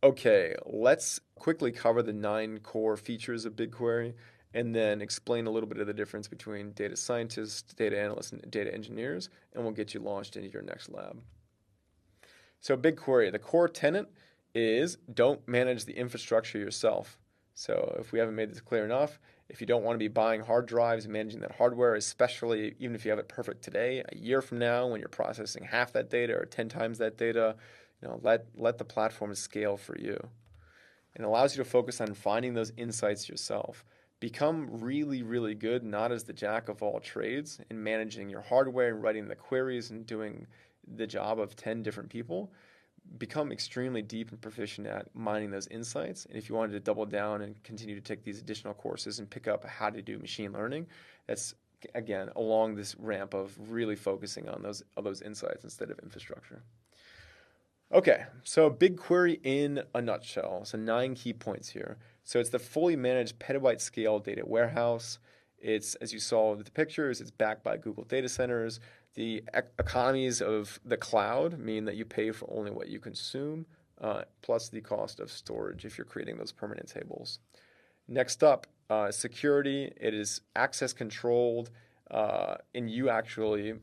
Okay, let's quickly cover the 9 core features of BigQuery and then explain a little bit of the difference between data scientists, data analysts, and data engineers, and we'll get you launched into your next lab. So BigQuery, the core tenet is don't manage the infrastructure yourself. So if we haven't made this clear enough, if you don't want to be buying hard drives and managing that hardware, especially even if you have it perfect today, a year from now when you're processing half that data or 10 times that data, let the platform scale for you. And it allows you to focus on finding those insights yourself. Become really, really good, not as the jack of all trades, in managing your hardware and writing the queries and doing the job of 10 different people. Become extremely deep and proficient at mining those insights. And if you wanted to double down and continue to take these additional courses and pick up how to do machine learning, that's again along this ramp of really focusing on those insights instead of infrastructure. Okay, so BigQuery in a nutshell. So 9 key points here. So it's the fully managed petabyte scale data warehouse. It's, as you saw with the pictures, it's backed by Google data centers. The economies of the cloud mean that you pay for only what you consume, plus the cost of storage if you're creating those permanent tables. Next up, security. It is access controlled, and you actually,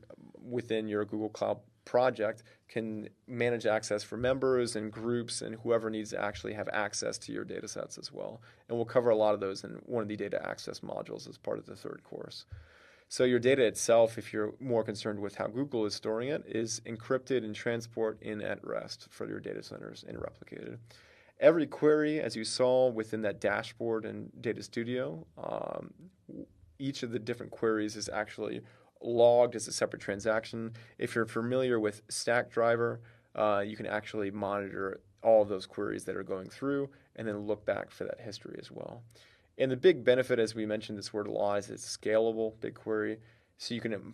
within your Google Cloud project, can manage access for members and groups and whoever needs to actually have access to your data sets as well. And we'll cover a lot of those in one of the data access modules as part of the third course. So your data itself, if you're more concerned with how Google is storing it, is encrypted and transport in at rest for your data centers and replicated. Every query, as you saw within that dashboard in Data Studio, each of the different queries is actually logged as a separate transaction. If you're familiar with Stackdriver, you can actually monitor all of those queries that are going through and then look back for that history as well. And the big benefit, as we mentioned this word a lot, is it's scalable BigQuery. So you can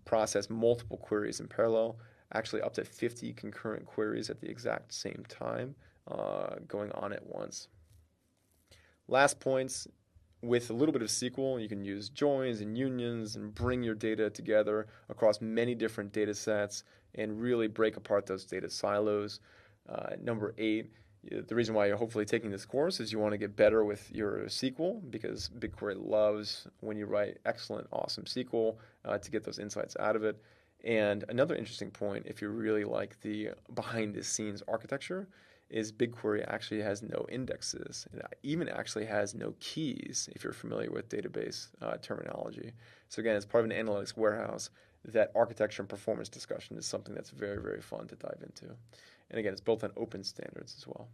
process multiple queries in parallel, actually up to 50 concurrent queries at the exact same time going on at once. Last points, with a little bit of SQL, you can use joins and unions and bring your data together across many different data sets and really break apart those data silos. Number 8, the reason why you're hopefully taking this course is you want to get better with your SQL because BigQuery loves when you write excellent, awesome SQL to get those insights out of it. And another interesting point, if you really like the behind the scenes architecture, is BigQuery actually has no indexes. It even actually has no keys if you're familiar with database terminology. So again, as part of an analytics warehouse, that architecture and performance discussion is something that's very, very fun to dive into. And again, it's built on open standards as well.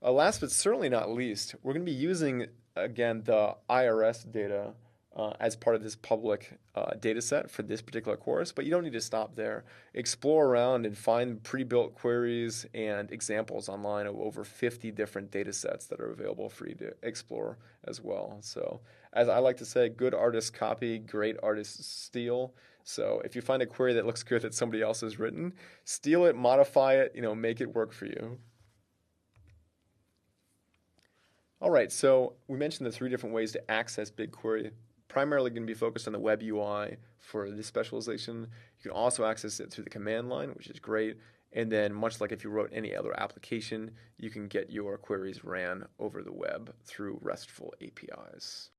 Last but certainly not least, we're going to be using, again, the IRS data as part of this public data set for this particular course, but you don't need to stop there. Explore around and find pre-built queries and examples online of over 50 different data sets that are available for you to explore as well. So as I like to say, good artists copy, great artists steal. So if you find a query that looks good that somebody else has written, steal it, modify it, make it work for you. All right, so we mentioned the 3 different ways to access BigQuery. Primarily going to be focused on the web UI for this specialization. You can also access it through the command line, which is great. And then much like if you wrote any other application, you can get your queries ran over the web through RESTful APIs.